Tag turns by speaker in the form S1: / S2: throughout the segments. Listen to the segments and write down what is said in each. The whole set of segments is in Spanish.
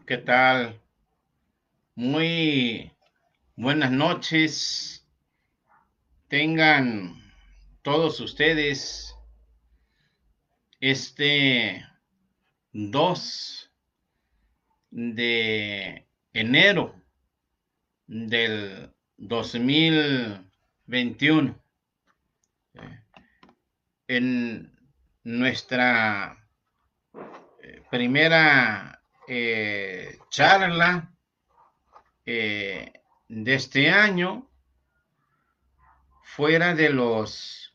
S1: ¿Qué tal? Muy buenas noches. Tengan todos ustedes este 2 de enero del 2021. En nuestra primera charla de este año, fuera de los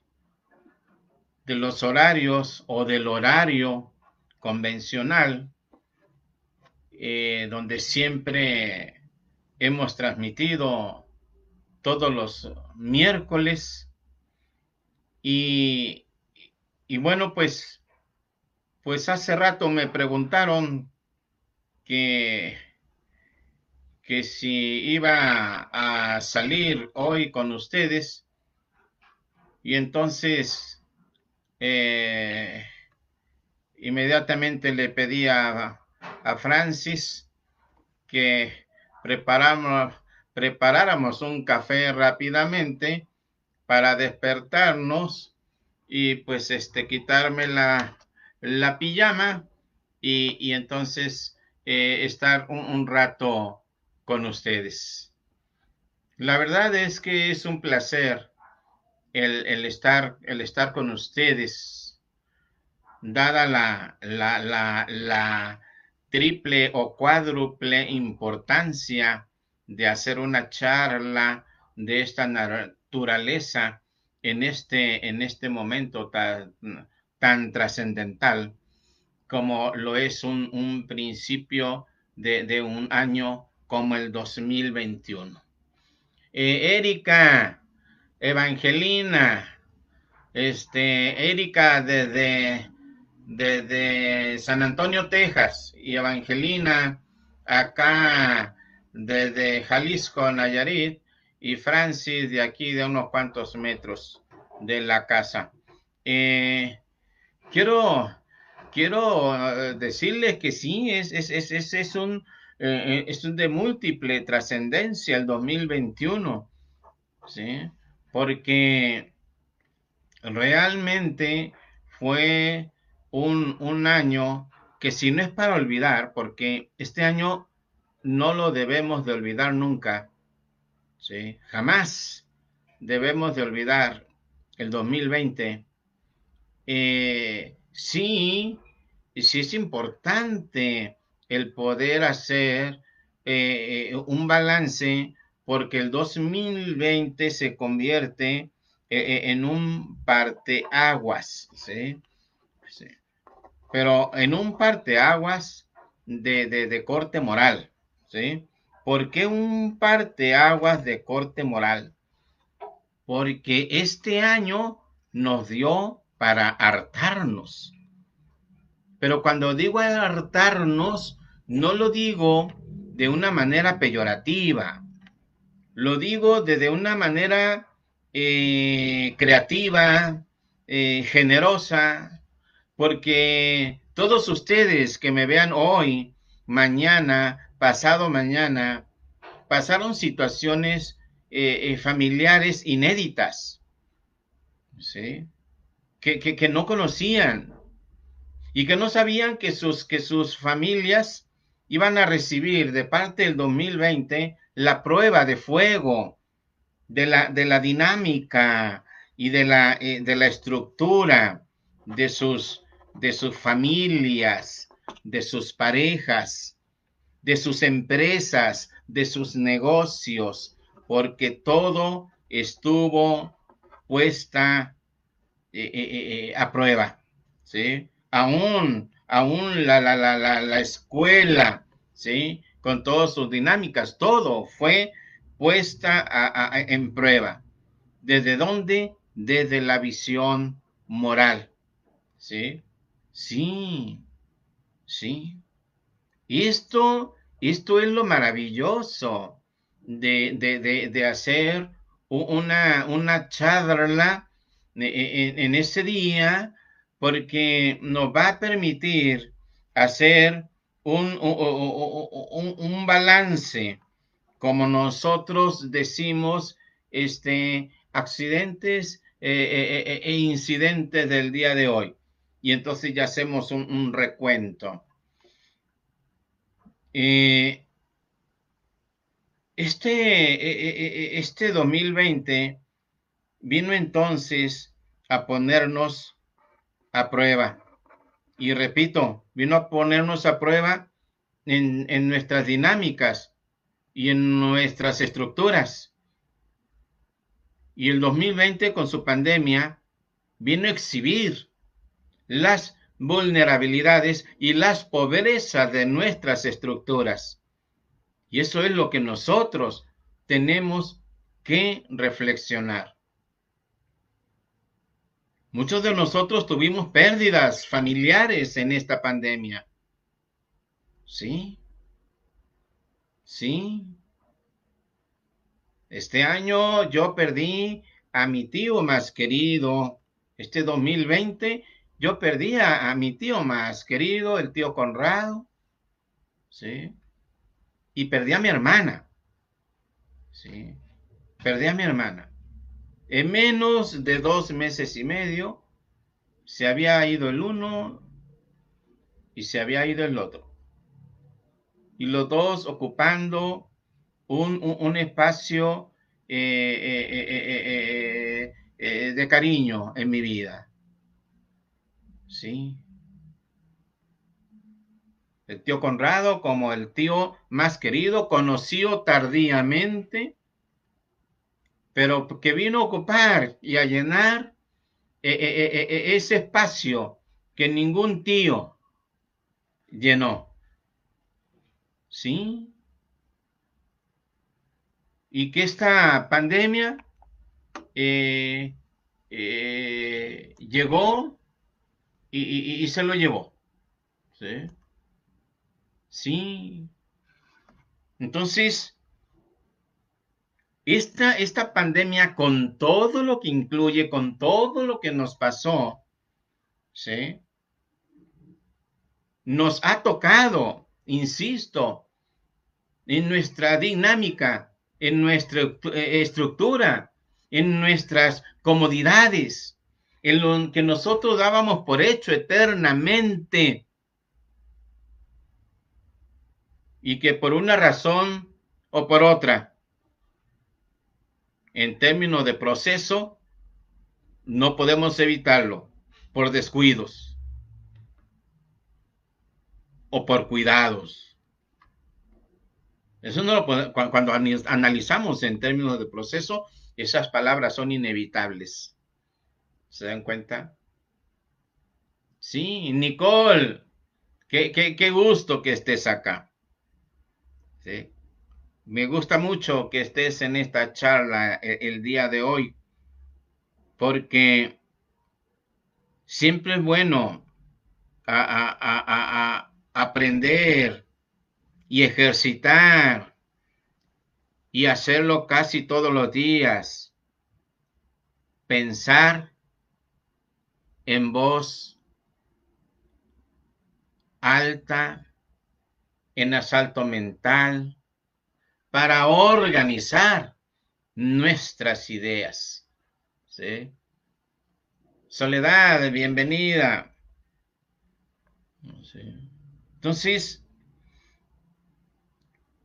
S1: horarios o del horario convencional, donde siempre hemos transmitido todos los miércoles. Y, y bueno, pues hace rato me preguntaron que, que si iba a salir hoy con ustedes, y entonces eh, inmediatamente le pedí a Francis que preparamos, preparáramos un café rápidamente para despertarnos y pues quitarme la pijama y entonces estar un rato con ustedes. La verdad es que es un placer el estar con ustedes, dada la triple o cuádruple importancia de hacer una charla de esta naturaleza en este momento tan trascendental como lo es un principio de un año como el 2021. Erika, Evangelina, Erika desde San Antonio, Texas, y Evangelina acá desde Jalisco, Nayarit, y Francis de aquí de unos cuantos metros de la casa. Eh, quiero quiero decirles que sí, es un de múltiple trascendencia el 2021, ¿sí? Porque realmente fue un año que, si no es para olvidar, porque este año no lo debemos de olvidar nunca, ¿sí? Jamás debemos de olvidar el 2020. Sí, sí es importante el poder hacer un balance, porque el 2020 se convierte en un parteaguas, ¿sí? Sí. Pero en un parteaguas de corte moral, ¿sí? ¿Por qué un parteaguas de corte moral? Porque este año nos dio para hartarnos. Pero cuando digo hartarnos, no lo digo de una manera peyorativa, lo digo de una manera creativa, generosa, porque todos ustedes que me vean hoy, mañana, pasado mañana, pasaron situaciones familiares inéditas, ¿sí? Que no conocían, y que no sabían que sus familias iban a recibir de parte del 2020 la prueba de fuego de la dinámica y de la estructura de sus familias, de sus parejas, de sus empresas, de sus negocios, porque todo estuvo puesta a prueba, ¿sí? Aún la escuela, ¿sí? Con todas sus dinámicas, todo fue puesta en prueba. ¿Desde dónde? Desde la visión moral, ¿sí? Sí, sí. Y esto es lo maravilloso de hacer una charla en ese día, porque nos va a permitir hacer un balance, como nosotros decimos, accidentes e incidentes del día de hoy. Y entonces ya hacemos un recuento. Este 2020 vino entonces a ponernos a prueba. Y repito, vino a ponernos a prueba en nuestras dinámicas y en nuestras estructuras. Y el 2020 con su pandemia vino a exhibir las vulnerabilidades y las pobrezas de nuestras estructuras. Y eso es lo que nosotros tenemos que reflexionar. Muchos de nosotros tuvimos pérdidas familiares en esta pandemia. Sí, sí. Este año yo perdí a mi tío más querido. Este 2020 yo perdí a mi tío más querido, el tío Conrado. Sí. Y perdí a mi hermana. Sí. Perdí a mi hermana. En menos de 2 meses y medio se había ido el uno y se había ido el otro. Y los dos ocupando un espacio de cariño en mi vida. Sí. El tío Conrado como el tío más querido, conocido tardíamente, pero que vino a ocupar y a llenar ese espacio que ningún tío llenó. ¿Sí? Y que esta pandemia llegó y se lo llevó. ¿Sí? Sí. Entonces, esta pandemia con todo lo que incluye, con todo lo que nos pasó, ¿sí? Nos ha tocado, insisto, en nuestra dinámica, en nuestra estructura, en nuestras comodidades, en lo que nosotros dábamos por hecho eternamente y que por una razón o por otra, en términos de proceso, no podemos evitarlo por descuidos o por cuidados. Eso no lo podemos, cuando analizamos en términos de proceso, esas palabras son inevitables. ¿Se dan cuenta? Sí, Nicole, qué gusto que estés acá. ¿Sí? Me gusta mucho que estés en esta charla el día de hoy, porque siempre es bueno a aprender y ejercitar y hacerlo casi todos los días. Pensar en voz alta, en asalto mental, para organizar nuestras ideas. ¿Sí? Soledad, bienvenida. ¿Sí? Entonces,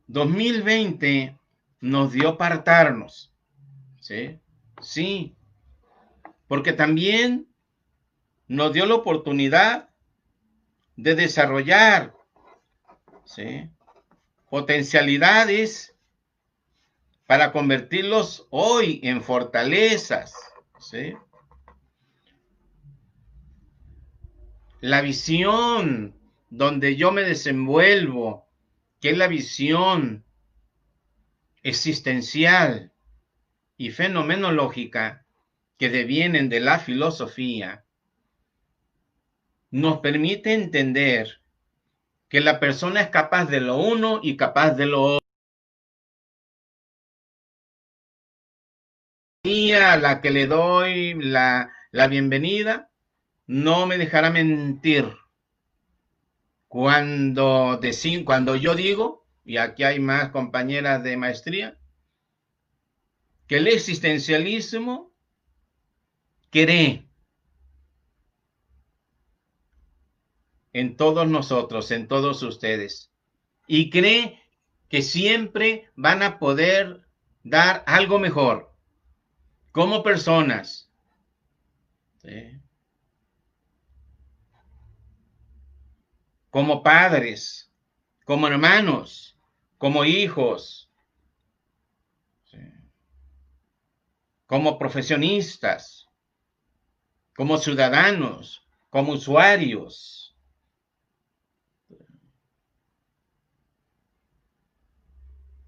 S1: 2020 nos dio apartarnos. ¿Sí? Sí, porque también nos dio la oportunidad de desarrollar, ¿sí?, potencialidades para convertirlos hoy en fortalezas. ¿Sí? La visión donde yo me desenvuelvo, que es la visión existencial y fenomenológica que devienen de la filosofía, nos permite entender que la persona es capaz de lo uno y capaz de lo otro. Y a la que le doy la bienvenida, no me dejará mentir cuando yo digo, y aquí hay más compañeras de maestría, que el existencialismo cree en todos nosotros, en todos ustedes, y cree que siempre van a poder dar algo mejor como personas, ¿sí? Como padres, como hermanos, como hijos, ¿sí? Como profesionistas, como ciudadanos, como usuarios.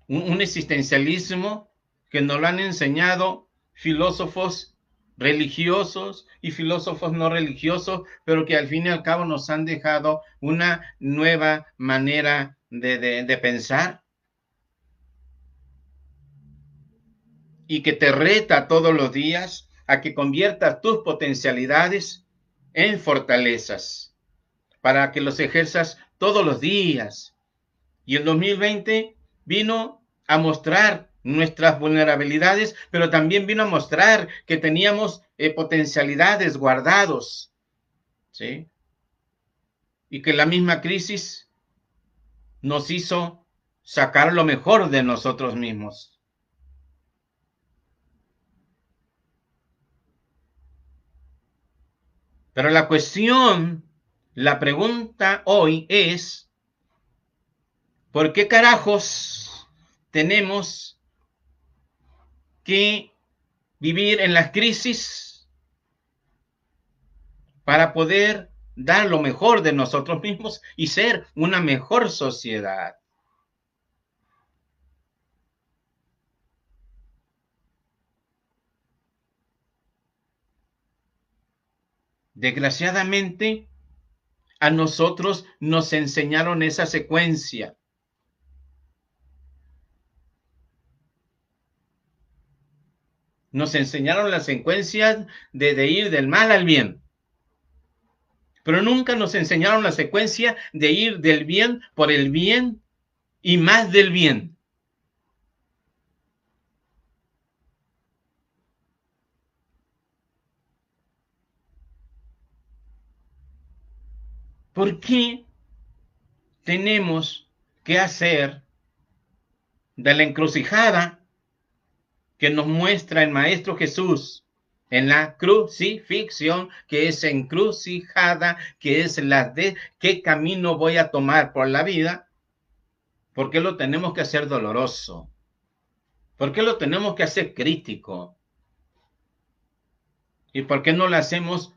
S1: Un existencialismo que nos lo han enseñado filósofos religiosos y filósofos no religiosos, pero que al fin y al cabo nos han dejado una nueva manera de pensar y que te reta todos los días a que conviertas tus potencialidades en fortalezas para que los ejerzas todos los días. Y el 2020 vino a mostrar nuestras vulnerabilidades, pero también vino a mostrar que teníamos potencialidades guardados, ¿sí? Y que la misma crisis nos hizo sacar lo mejor de nosotros mismos. Pero la cuestión, la pregunta hoy es, ¿por qué carajos tenemos que vivir en las crisis para poder dar lo mejor de nosotros mismos y ser una mejor sociedad? Desgraciadamente, a nosotros nos enseñaron esa secuencia. Nos enseñaron la secuencia de ir del mal al bien. Pero nunca nos enseñaron la secuencia de ir del bien por el bien y más del bien. ¿Por qué tenemos que hacer de la encrucijada que nos muestra el Maestro Jesús en la crucifixión, que es encrucijada, que es la de qué camino voy a tomar por la vida? ¿Por qué lo tenemos que hacer doloroso? ¿Por qué lo tenemos que hacer crítico? ¿Y por qué no lo hacemos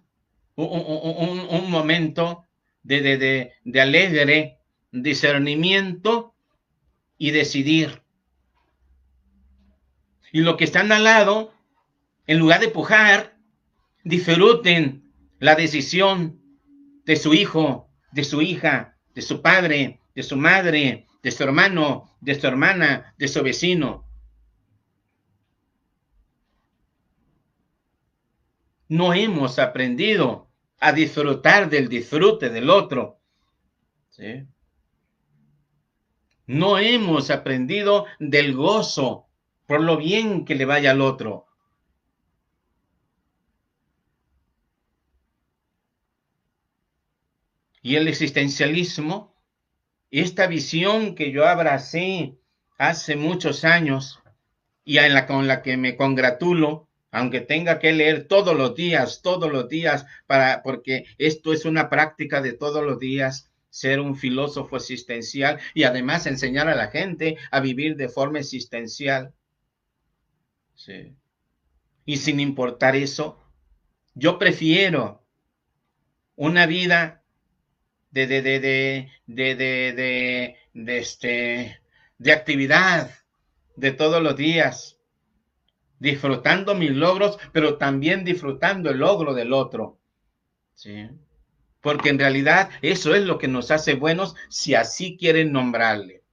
S1: un momento de alegre discernimiento y decidir? Y los que están al lado, en lugar de pujar, disfruten la decisión de su hijo, de su hija, de su padre, de su madre, de su hermano, de su hermana, de su vecino. No hemos aprendido a disfrutar del disfrute del otro, ¿sí? No hemos aprendido del gozo por lo bien que le vaya al otro. Y el existencialismo, esta visión que yo abracé hace muchos años y con la que me congratulo, aunque tenga que leer todos los días, porque esto es una práctica de todos los días, ser un filósofo existencial y además enseñar a la gente a vivir de forma existencial. Sí. Y sin importar eso, yo prefiero una vida de actividad de todos los días, disfrutando mis logros, pero también disfrutando el logro del otro, ¿sí? Porque en realidad eso es lo que nos hace buenos, si así quieren nombrarle.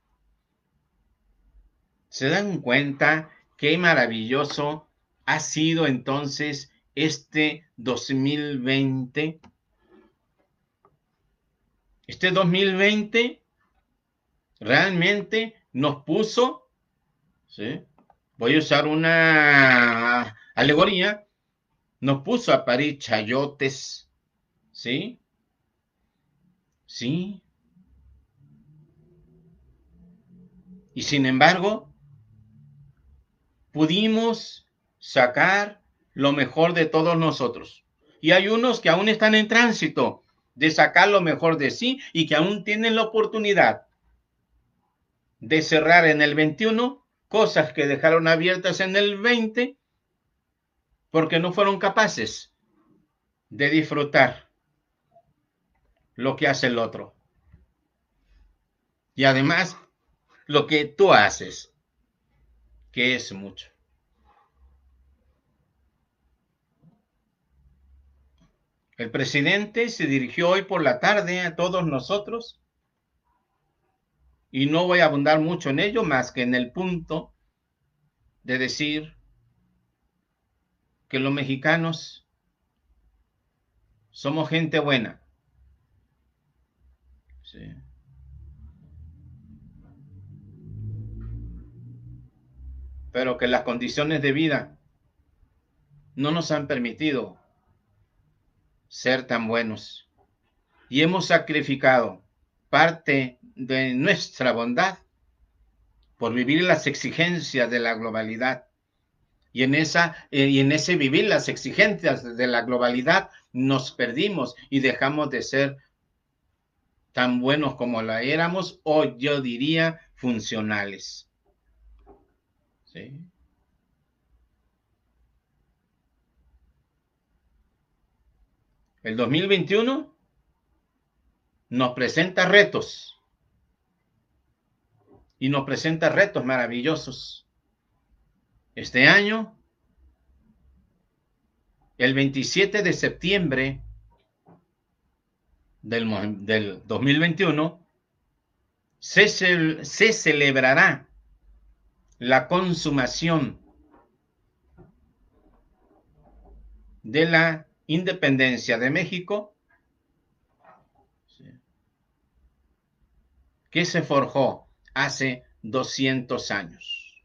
S1: ¿Se dan cuenta qué maravilloso ha sido entonces este 2020? Este 2020 realmente nos puso, ¿sí? Voy a usar una alegoría, nos puso a parir chayotes, ¿sí? Sí. Y sin embargo, pudimos sacar lo mejor de todos nosotros. Y hay unos que aún están en tránsito de sacar lo mejor de sí y que aún tienen la oportunidad de cerrar en el 21 cosas que dejaron abiertas en el 20 porque no fueron capaces de disfrutar lo que hace el otro. Y además, lo que tú haces, que es mucho. El presidente se dirigió hoy por la tarde a todos nosotros y no voy a abundar mucho en ello más que en el punto de decir que los mexicanos somos gente buena. Sí. Pero que las condiciones de vida no nos han permitido ser tan buenos. Y hemos sacrificado parte de nuestra bondad por vivir las exigencias de la globalidad. Y en ese vivir las exigencias de la globalidad nos perdimos y dejamos de ser tan buenos como la éramos, o yo diría funcionales. ¿Sí? El 2021 nos presenta retos y nos presenta retos maravillosos. Este año, el 27 de septiembre del 2021, se celebrará la consumación de la independencia de México, que se forjó hace 200 años.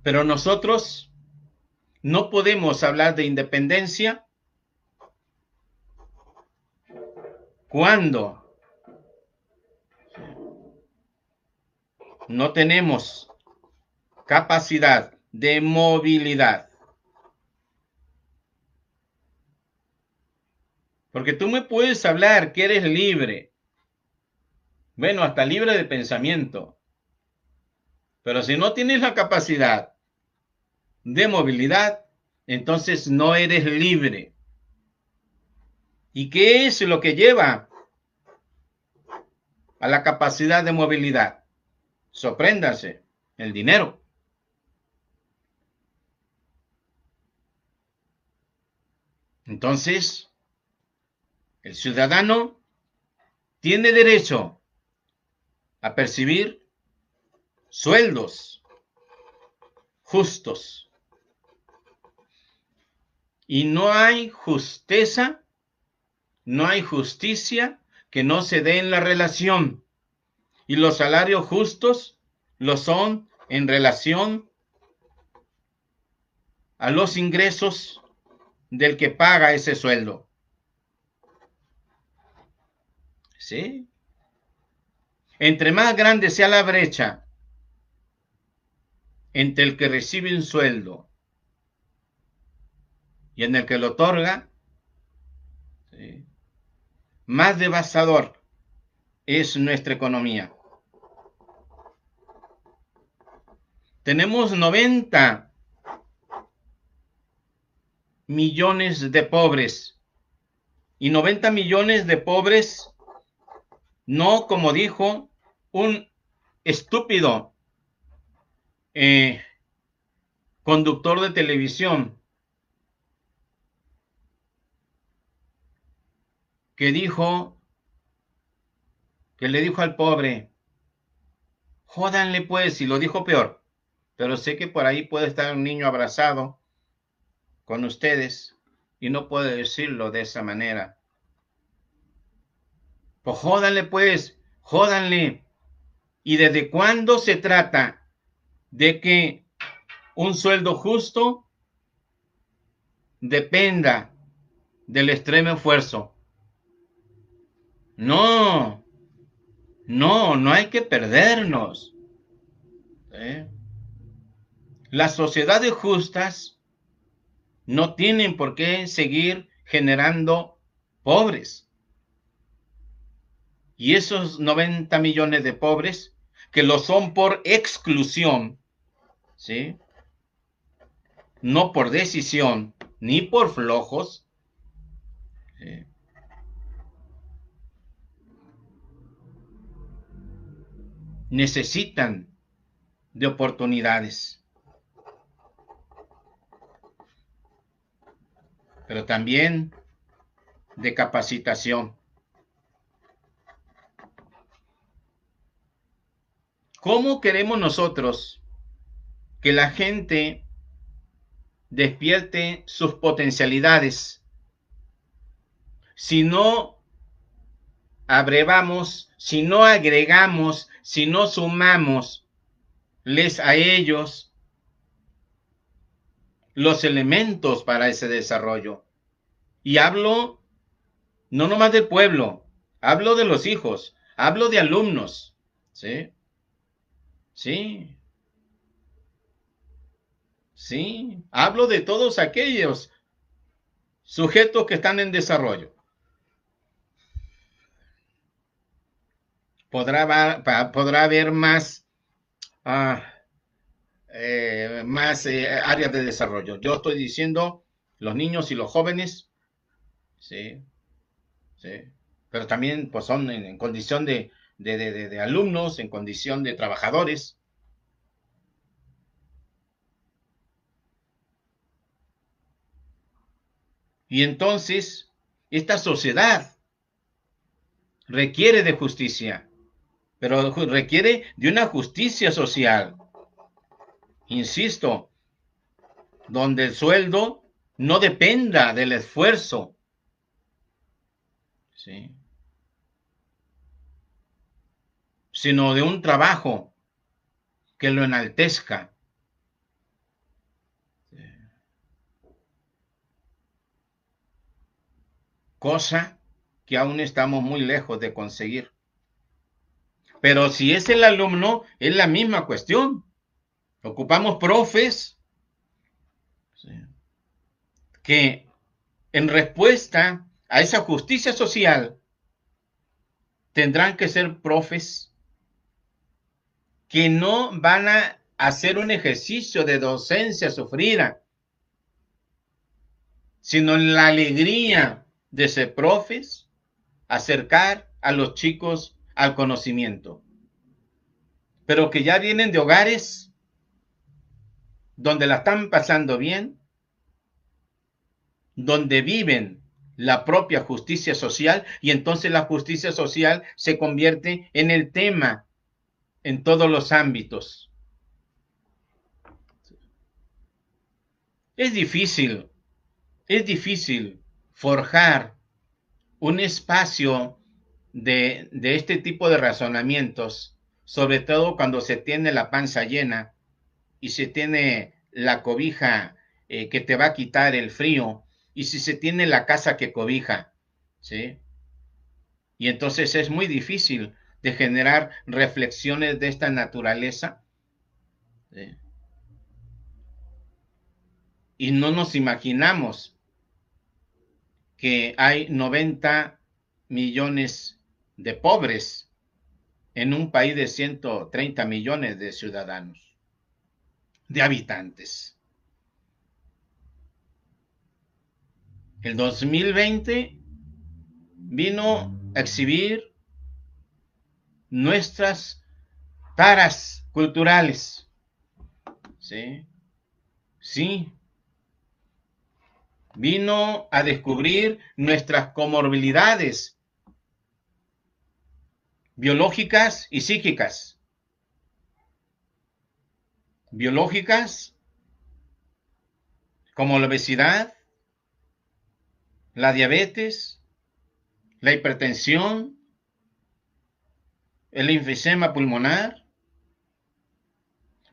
S1: Pero nosotros no podemos hablar de independencia cuando no tenemos capacidad de movilidad. Porque tú me puedes hablar que eres libre, bueno, hasta libre de pensamiento, pero si no tienes la capacidad de movilidad, entonces no eres libre. ¿Y qué es lo que lleva a la capacidad de movilidad? Sorpréndase, el dinero. Entonces, el ciudadano tiene derecho a percibir sueldos justos. Y no hay justeza, no hay justicia que no se dé en la relación. Y los salarios justos lo son en relación a los ingresos del que paga ese sueldo. ¿Sí? Entre más grande sea la brecha entre el que recibe un sueldo y en el que lo otorga, ¿sí?, más devastador es nuestra economía. Tenemos 90 millones de pobres y 90 millones de pobres, no como dijo un estúpido conductor de televisión, que le dijo al pobre, jódanle pues, y lo dijo peor, pero sé que por ahí puede estar un niño abrazado con ustedes, y no puede decirlo de esa manera. Pues jódanle pues, jódanle. ¿Y desde cuándo se trata de que un sueldo justo dependa del extremo esfuerzo? No, no hay que perdernos. ¿Eh? Las sociedades justas no tienen por qué seguir generando pobres. Y esos 90 millones de pobres, que lo son por exclusión, ¿sí? No por decisión, ni por flojos, ¿sí? Necesitan de oportunidades, pero también de capacitación. ¿Cómo queremos nosotros que la gente despierte sus potencialidades si no abrevamos, si no agregamos, si no sumamos a ellos los elementos para ese desarrollo? Y hablo no nomás del pueblo, hablo de los hijos, hablo de alumnos, ¿sí? Sí, sí, hablo de todos aquellos sujetos que están en desarrollo. Podrá haber más, ah, más áreas de desarrollo. Yo estoy diciendo los niños y los jóvenes, sí, sí, pero también pues son en condición de alumnos, en condición de trabajadores. Y entonces, esta sociedad requiere de justicia, pero requiere de una justicia social, insisto, donde el sueldo no dependa del esfuerzo, ¿sí? Sino de un trabajo que lo enaltezca. Cosa que aún estamos muy lejos de conseguir. Pero si es el alumno, es la misma cuestión. Ocupamos profes, ¿sí?, que en respuesta a esa justicia social tendrán que ser profes que no van a hacer un ejercicio de docencia sufrida, sino en la alegría de ser profes, acercar a los chicos al conocimiento, pero que ya vienen de hogares donde la están pasando bien, donde viven la propia justicia social, y entonces la justicia social se convierte en el tema en todos los ámbitos. Es difícil forjar un espacio de este tipo de razonamientos, sobre todo cuando se tiene la panza llena y se tiene la cobija que te va a quitar el frío, y si se tiene la casa que cobija, ¿sí? Y entonces es muy difícil de generar reflexiones de esta naturaleza, ¿sí? Y no nos imaginamos que hay 90 millones de pobres en un país de 130 millones de ciudadanos, de habitantes. El 2020 vino a exhibir nuestras taras culturales, ¿sí? Sí, vino a descubrir nuestras comorbilidades biológicas y psíquicas. Biológicas, como la obesidad, la diabetes, la hipertensión, el enfisema pulmonar,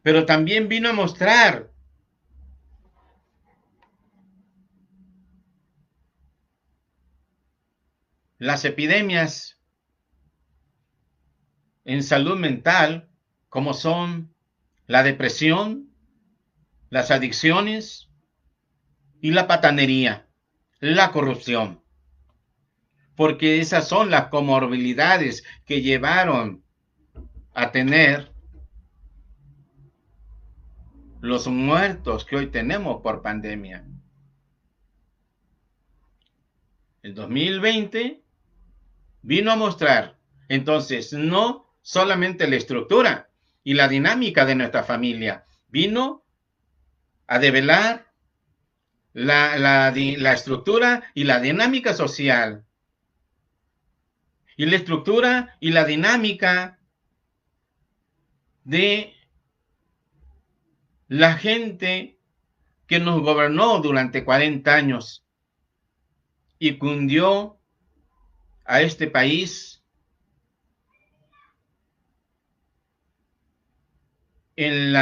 S1: pero también vino a mostrar las epidemias en salud mental, como son la depresión, las adicciones y la patanería, la corrupción, porque esas son las comorbilidades que llevaron a tener los muertos que hoy tenemos por pandemia. El 2020 vino a mostrar, entonces, no solamente la estructura y la dinámica de nuestra familia, vino a develar la estructura y la dinámica social. Y la estructura y la dinámica de la gente que nos gobernó durante 40 años y cundió a este país en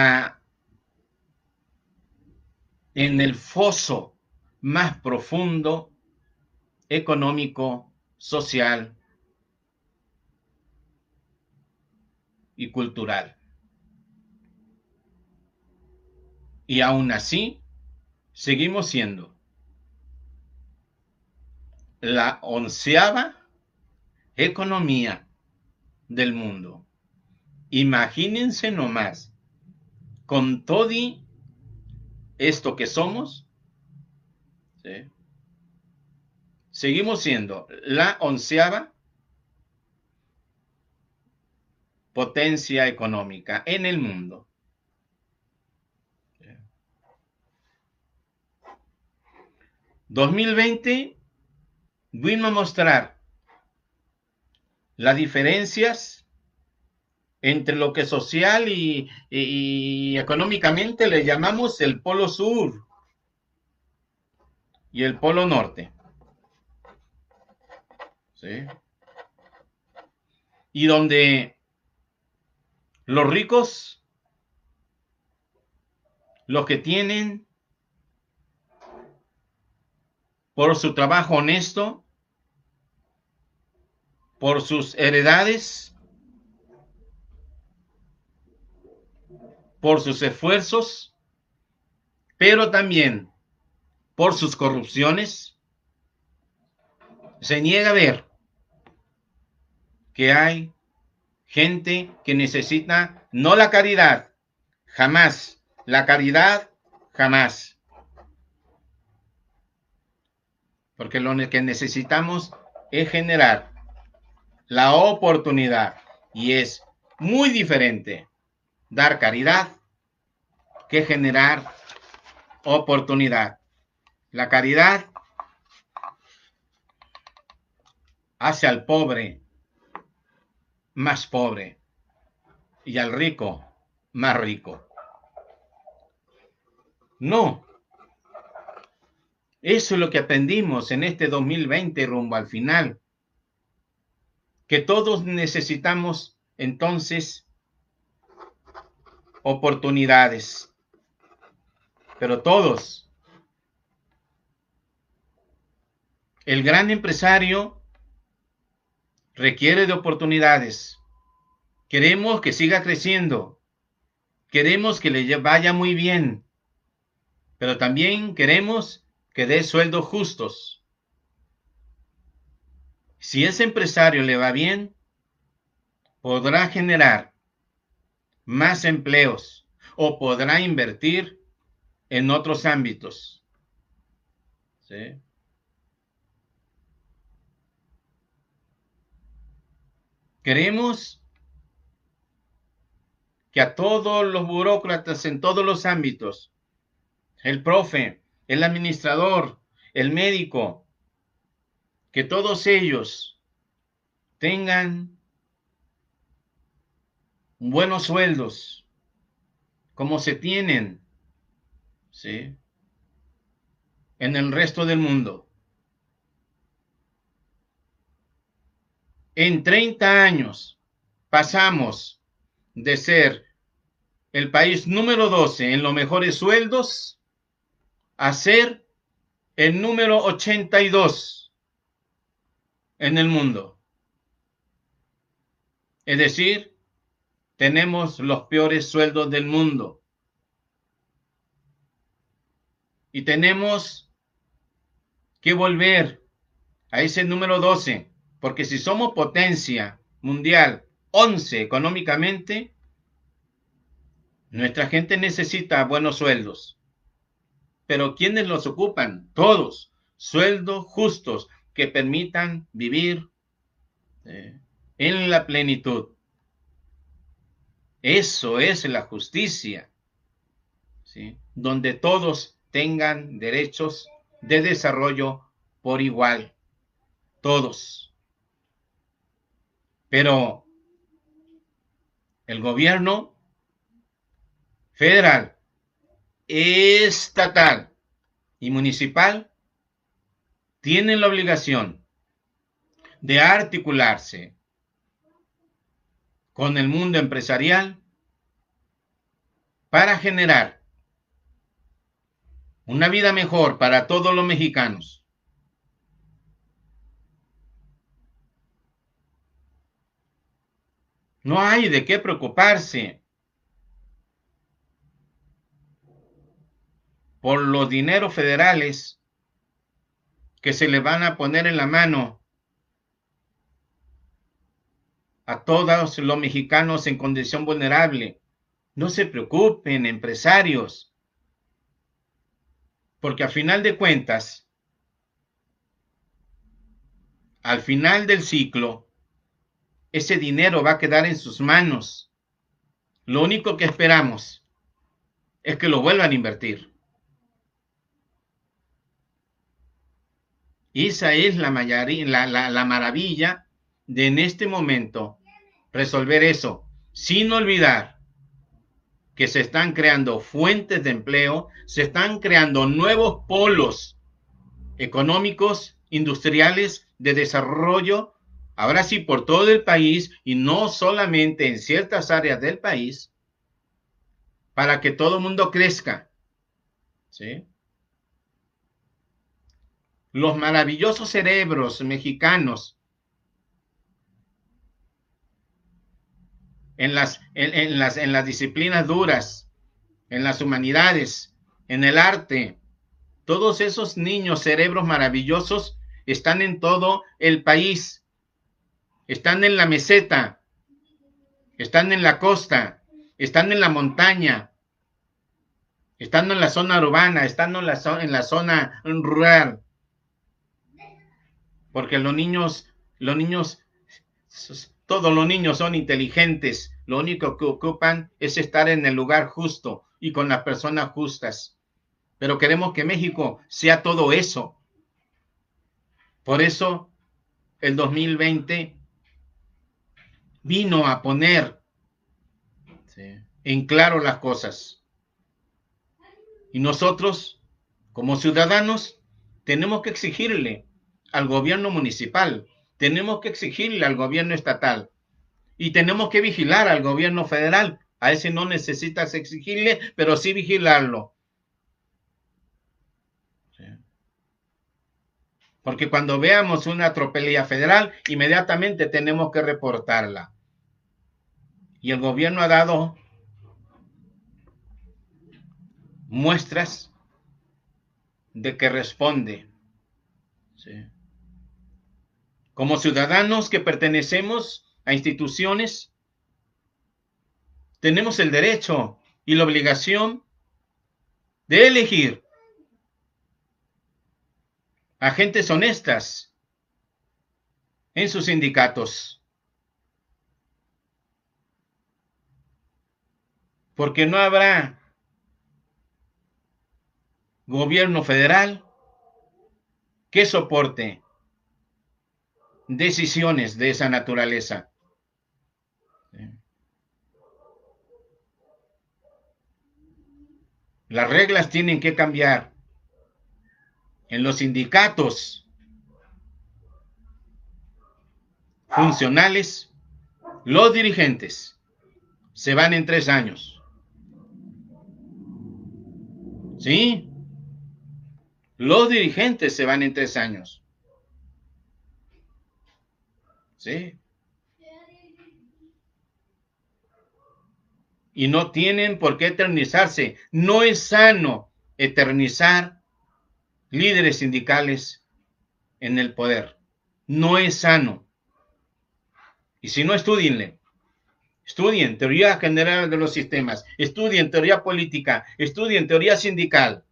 S1: el foso más profundo económico, social y cultural. Y aún así, seguimos siendo la 11ª economía del mundo. Imagínense nomás, con todo esto que somos, ¿sí? Seguimos siendo la 11ª potencia económica en el mundo. 2020 vino a mostrar las diferencias entre lo que social y económicamente le llamamos el polo sur y el polo norte. ¿Sí? Y donde los ricos, los que tienen por su trabajo honesto, por sus heredades, por sus esfuerzos, pero también por sus corrupciones, se niega a ver que hay gente que necesita no la caridad, jamás, la caridad, jamás. Porque lo que necesitamos es generar la oportunidad y es muy diferente dar caridad que generar oportunidad. La caridad hace al pobre más pobre y al rico más rico. No, eso es lo que aprendimos en este 2020 rumbo al final, que todos necesitamos entonces oportunidades, pero todos. El gran empresario requiere de oportunidades. Queremos que siga creciendo, queremos que le vaya muy bien, pero también queremos que dé sueldos justos. Si ese empresario le va bien, podrá generar más empleos o podrá invertir en otros ámbitos. ¿Sí? Queremos que a todos los burócratas en todos los ámbitos, el profe, el administrador, el médico, que todos ellos tengan buenos sueldos, como se tienen, ¿sí?, en el resto del mundo. En 30 años pasamos de ser el país número 12 en los mejores sueldos a ser el número 82 en el mundo. Es decir, tenemos los peores sueldos del mundo. Y tenemos que volver a ese número 12, porque si somos potencia mundial 11 económicamente, nuestra gente necesita buenos sueldos. Pero ¿quiénes los ocupan? Todos. Sueldos justos que permitan vivir en la plenitud. Eso es la justicia, ¿sí? Donde todos tengan derechos de desarrollo por igual. Todos. Pero el gobierno federal, estatal y municipal tienen la obligación de articularse con el mundo empresarial para generar una vida mejor para todos los mexicanos. No hay de qué preocuparse por los dineros federales que se le van a poner en la mano a todos los mexicanos en condición vulnerable. No se preocupen, empresarios, porque al final de cuentas, al final del ciclo, ese dinero va a quedar en sus manos. Lo único que esperamos es que lo vuelvan a invertir. Esa es la maravilla de en este momento resolver eso, sin olvidar que se están creando fuentes de empleo, se están creando nuevos polos económicos, industriales, de desarrollo, ahora sí por todo el país y no solamente en ciertas áreas del país, para que todo el mundo crezca, ¿sí? Los maravillosos cerebros mexicanos en las disciplinas duras, en las humanidades, en el arte, todos esos niños cerebros maravillosos están en todo el país, están en la meseta, están en la costa, están en la montaña, están en la zona urbana, están en la zona rural. Porque los niños, todos los niños son inteligentes. Lo único que ocupan es estar en el lugar justo y con las personas justas. Pero queremos que México sea todo eso. Por eso el 2020 vino a poner en claro las cosas. Y nosotros, como ciudadanos, tenemos que exigirle al gobierno municipal, tenemos que exigirle al gobierno estatal y tenemos que vigilar al gobierno federal. A ese no necesitas exigirle, pero sí vigilarlo. Sí. Porque cuando veamos una tropelía federal, inmediatamente tenemos que reportarla. Y el gobierno ha dado muestras de que responde. Sí. Como ciudadanos que pertenecemos a instituciones, tenemos el derecho y la obligación de elegir a gentes honestas en sus sindicatos. Porque no habrá gobierno federal que soporte decisiones de esa naturaleza. Las reglas tienen que cambiar. En los sindicatos funcionales, los dirigentes se van en 3 años. ¿Sí? Los dirigentes se van en 3 años. ¿Sí? Y no tienen por qué eternizarse. No es sano eternizar líderes sindicales en el poder. No es sano. Y si no, estudienle. Estudien teoría general de los sistemas. Estudien teoría política. Estudien teoría sindical.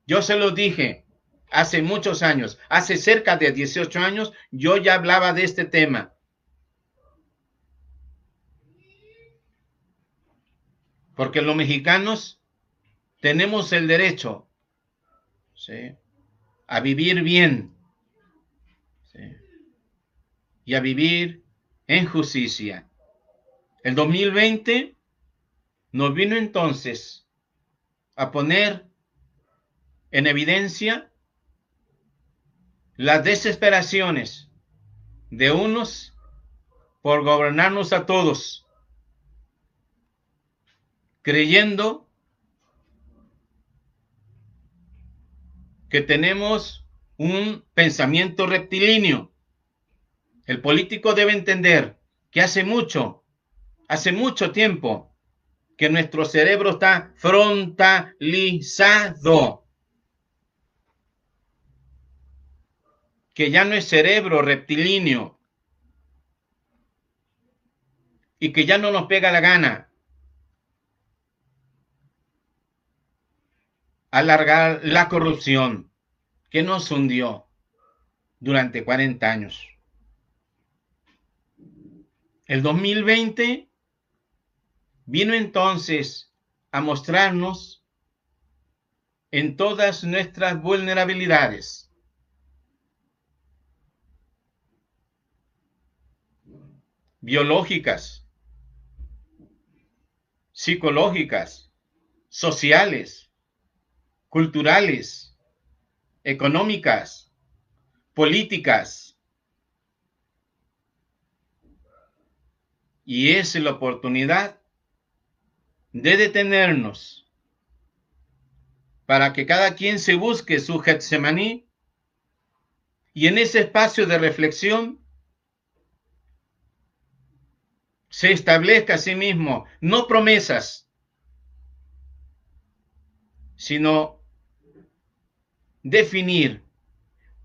S1: Yo se los dije hace muchos años. Hace cerca de 18 años yo ya hablaba de este tema. Porque los mexicanos tenemos el derecho, ¿sí?, a vivir bien, ¿sí?, y a vivir en justicia. El 2020 nos vino entonces a poner en evidencia las desesperaciones de unos por gobernarnos a todos, creyendo que tenemos un pensamiento reptilíneo. El político debe entender que hace mucho tiempo que nuestro cerebro está frontalizado, que ya no es cerebro reptilíneo y que ya no nos pega la gana alargar la corrupción que nos hundió durante 40 años. El 2020 vino entonces a mostrarnos en todas nuestras vulnerabilidades. Biológicas, psicológicas, sociales, culturales, económicas, políticas. Y es la oportunidad de detenernos para que cada quien se busque su Getsemaní y en ese espacio de reflexión se establezca a sí mismo no promesas, sino definir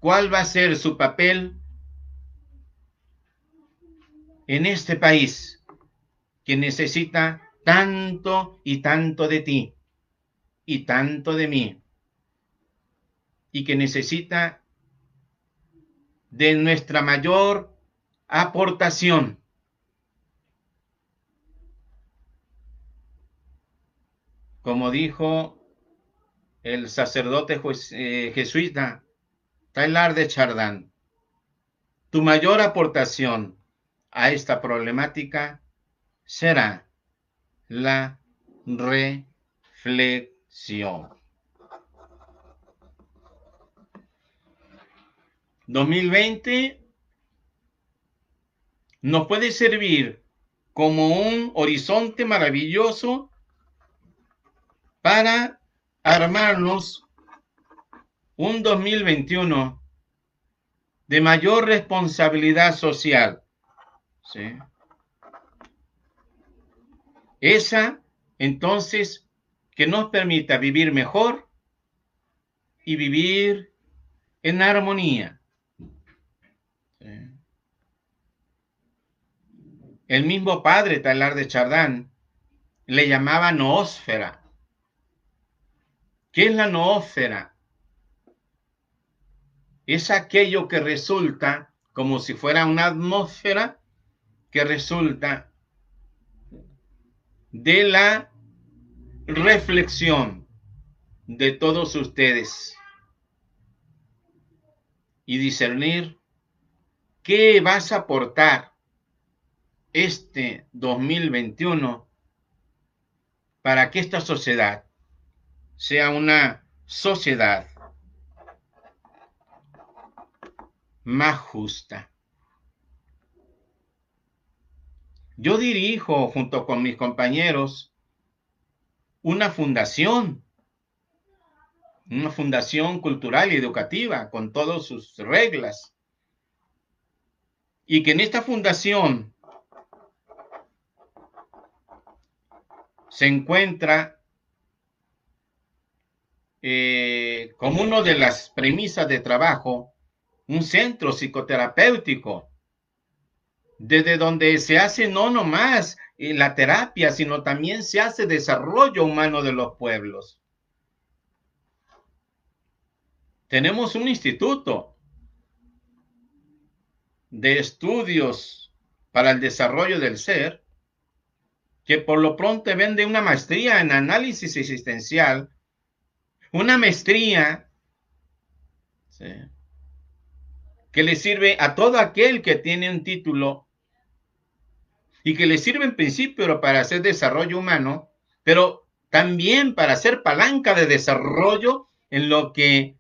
S1: cuál va a ser su papel en este país que necesita tanto y tanto de ti y tanto de mí, y que necesita de nuestra mayor aportación. Como dijo el sacerdote jesuita Teilhard de Chardin, tu mayor aportación a esta problemática será la reflexión. 2020 nos puede servir como un horizonte maravilloso para armarnos un 2021 de mayor responsabilidad social, ¿sí? Esa, entonces, que nos permita vivir mejor y vivir en armonía. ¿Sí? El mismo padre Teilhard de Chardin le llamaba noósfera. ¿Qué es la noósfera? Es aquello que resulta como si fuera una atmósfera que resulta de la reflexión de todos ustedes y discernir qué vas a aportar este 2021 para que esta sociedad sea una sociedad más justa. Yo dirijo junto con mis compañeros una fundación cultural y educativa con todas sus reglas. Y que en esta fundación se encuentra como una de las premisas de trabajo un centro psicoterapéutico, desde donde se hace no nomás la terapia, sino también se hace desarrollo humano de los pueblos. Tenemos un instituto de estudios para el desarrollo del ser, que por lo pronto vende una maestría en análisis existencial, una maestría, ¿sí?, que le sirve a todo aquel que tiene un título y que le sirve en principio para hacer desarrollo humano, pero también para hacer palanca de desarrollo en lo que,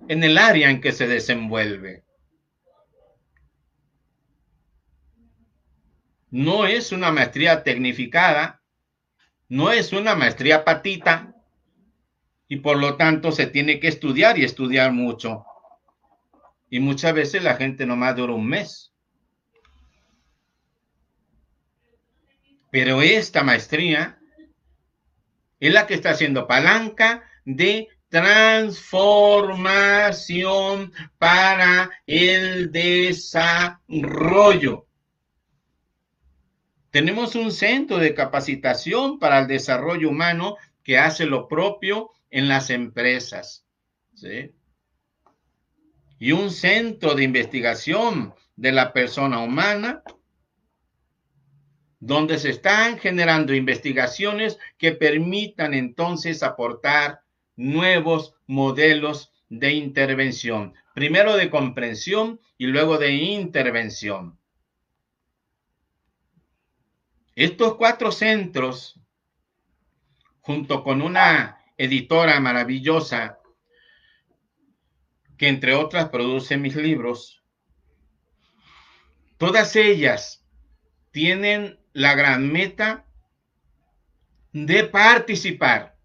S1: en el área en que se desenvuelve. No es una maestría tecnificada, no es una maestría patita, y por lo tanto se tiene que estudiar y estudiar mucho. Y muchas veces la gente nomás dura un mes. Pero esta maestría es la que está haciendo palanca de transformación para el desarrollo. Tenemos un centro de capacitación para el desarrollo humano que hace lo propio en las empresas, ¿sí?, y un centro de investigación de la persona humana donde se están generando investigaciones que permitan entonces aportar nuevos modelos de intervención, primero de comprensión y luego de intervención. Estos 4 centros, junto con una editora maravillosa que entre otras produce mis libros, todas ellas tienen la gran meta de participar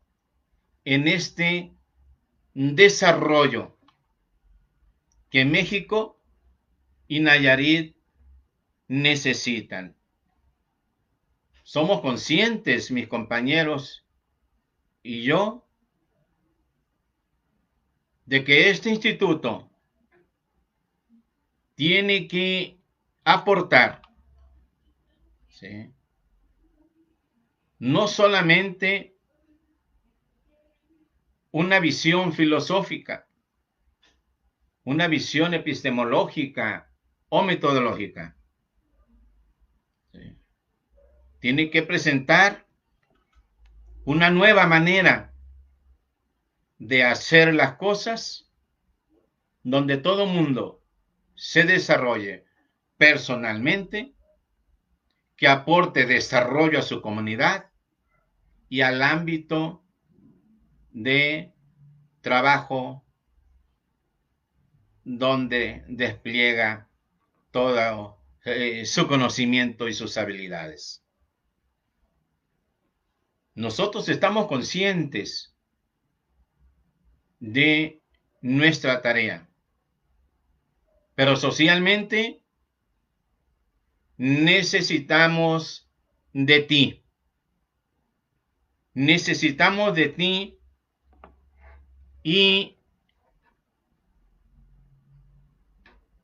S1: en este desarrollo que México y Nayarit necesitan. Somos conscientes, mis compañeros y yo, de que este instituto tiene que aportar, ¿sí?, no solamente una visión filosófica, una visión epistemológica o metodológica, ¿sí?, tiene que presentar una nueva manera de hacer las cosas donde todo mundo se desarrolle personalmente, que aporte desarrollo a su comunidad y al ámbito de trabajo donde despliega todo su conocimiento y sus habilidades. Nosotros estamos conscientes de nuestra tarea, pero socialmente necesitamos de ti. Necesitamos de ti y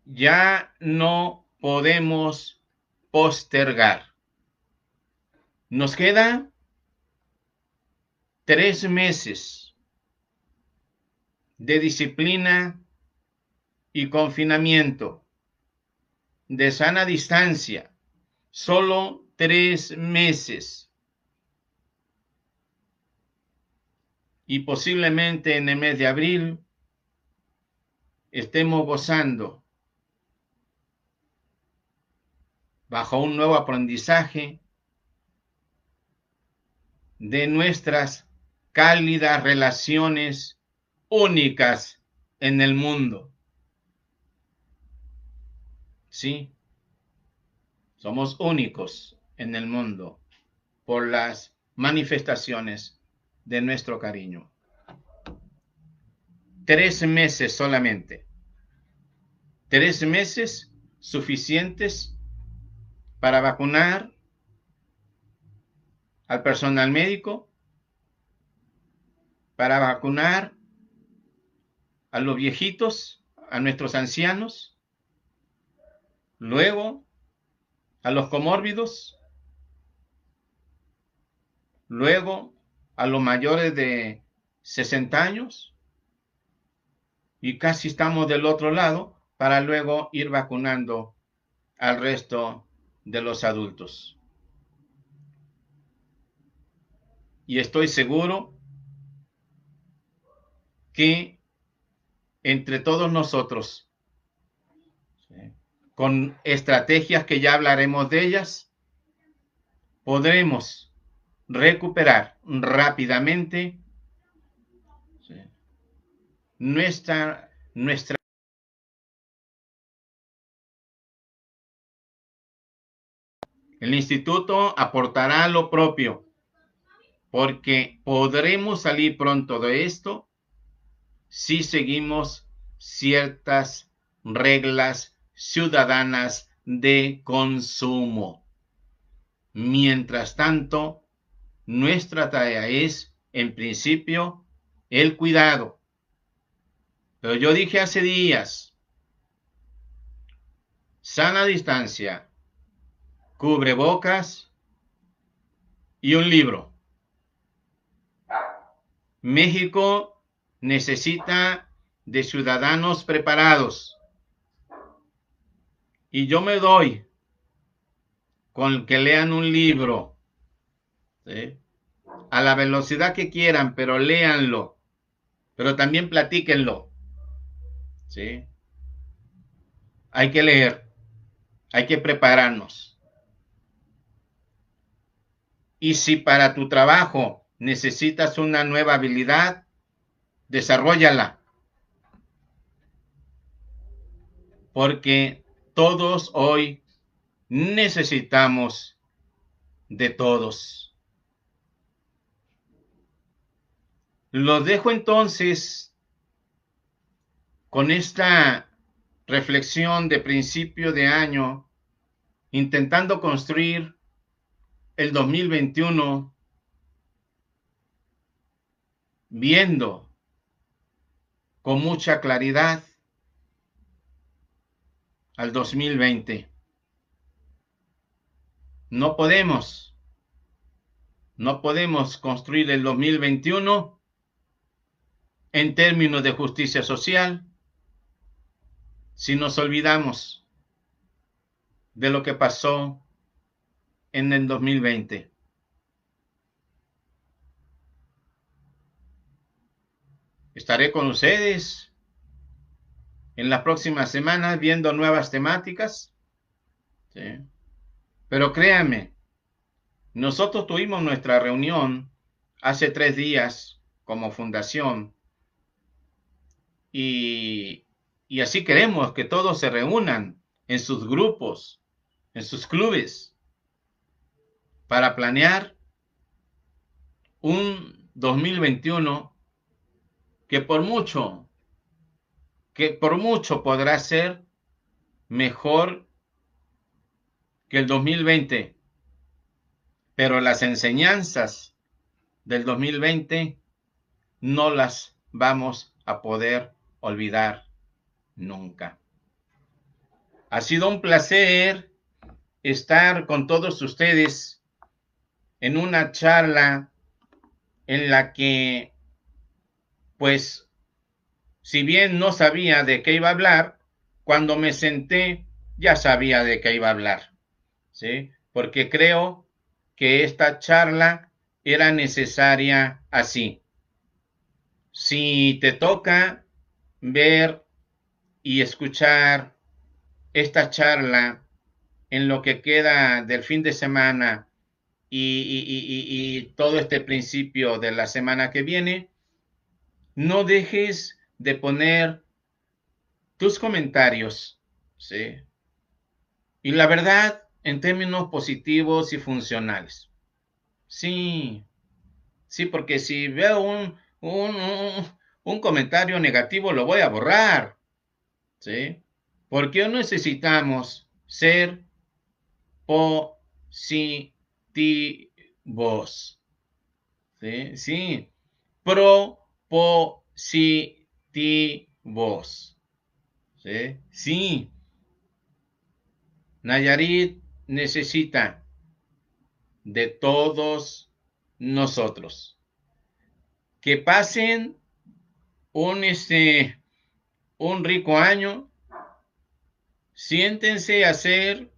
S1: ya no podemos postergar. Nos queda 3 meses de disciplina y confinamiento, de sana distancia, solo 3 meses. Y posiblemente en el mes de abril estemos gozando bajo un nuevo aprendizaje de nuestras cálidas relaciones únicas en el mundo. Sí, somos únicos en el mundo por las manifestaciones de nuestro cariño. 3 meses solamente. 3 meses suficientes para vacunar al personal médico, para vacunar a los viejitos, a nuestros ancianos, luego a los comórbidos, luego a los mayores de 60 años, y casi estamos del otro lado para luego ir vacunando al resto de los adultos. Y estoy seguro que entre todos nosotros, con estrategias que ya hablaremos de ellas, podremos recuperar rápidamente nuestra El instituto aportará lo propio, porque podremos salir pronto de esto si seguimos ciertas reglas ciudadanas de consumo. Mientras tanto, nuestra tarea es, en principio, el cuidado. Pero yo dije hace días, sana distancia, cubrebocas y un libro. México necesita de ciudadanos preparados. Y yo me doy con que lean un libro, ¿sí?, a la velocidad que quieran, pero léanlo, pero también platíquenlo, ¿sí? Hay que leer, hay que prepararnos. Y si para tu trabajo necesitas una nueva habilidad, desarróllala. Porque todos hoy necesitamos de todos. Los dejo entonces con esta reflexión de principio de año, intentando construir el 2021, viendo con mucha claridad al 2020. No podemos construir el 2021 en términos de justicia social si nos olvidamos de lo que pasó en el 2020. Estaré con ustedes en las próximas semanas viendo nuevas temáticas, ¿sí? Pero créanme, nosotros tuvimos nuestra reunión hace 3 días como fundación y así queremos que todos se reúnan en sus grupos, en sus clubes, para planear un 2021 que por mucho podrá ser mejor que el 2020, pero las enseñanzas del 2020 no las vamos a poder olvidar nunca. Ha sido un placer estar con todos ustedes en una charla en la que, pues, si bien no sabía de qué iba a hablar, cuando me senté ya sabía de qué iba a hablar, ¿sí? Porque creo que esta charla era necesaria así. Si te toca ver y escuchar esta charla en lo que queda del fin de semana y todo este principio de la semana que viene, no dejes de poner tus comentarios, ¿sí?, Y la verdad, en términos positivos y funcionales. Sí, sí, porque si veo un comentario negativo, lo voy a borrar. ¿Sí? Porque necesitamos ser positivos. ¿Sí? Sí. Propositivos. ¿Sí? Sí. Nayarit necesita de todos nosotros. Que pasen un, un rico año. Siéntense a hacer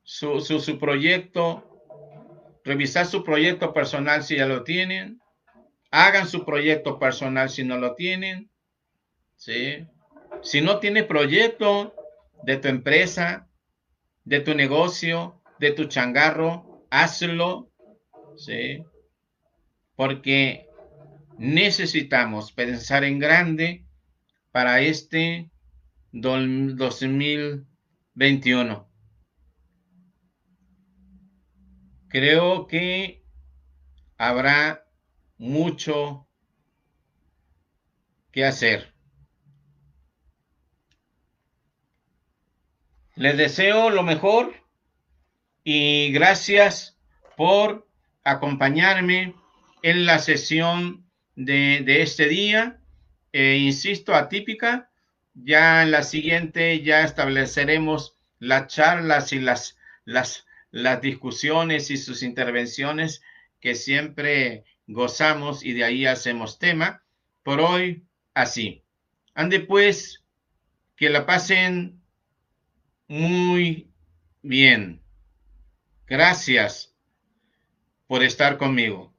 S1: su proyecto, revisar su proyecto personal si ya lo tienen, hagan su proyecto personal si no lo tienen, ¿sí? Si no tienes proyecto de tu empresa, de tu negocio, de tu changarro, hazlo, ¿sí? Porque necesitamos pensar en grande para este 2021. Creo que habrá mucho que hacer. Les deseo lo mejor y gracias por acompañarme en la sesión de este día. Insisto, atípica. Ya en la siguiente ya estableceremos las charlas y las discusiones y sus intervenciones que siempre gozamos y de ahí hacemos tema. Por hoy, así. Ande pues, que la pasen muy bien. Gracias por estar conmigo.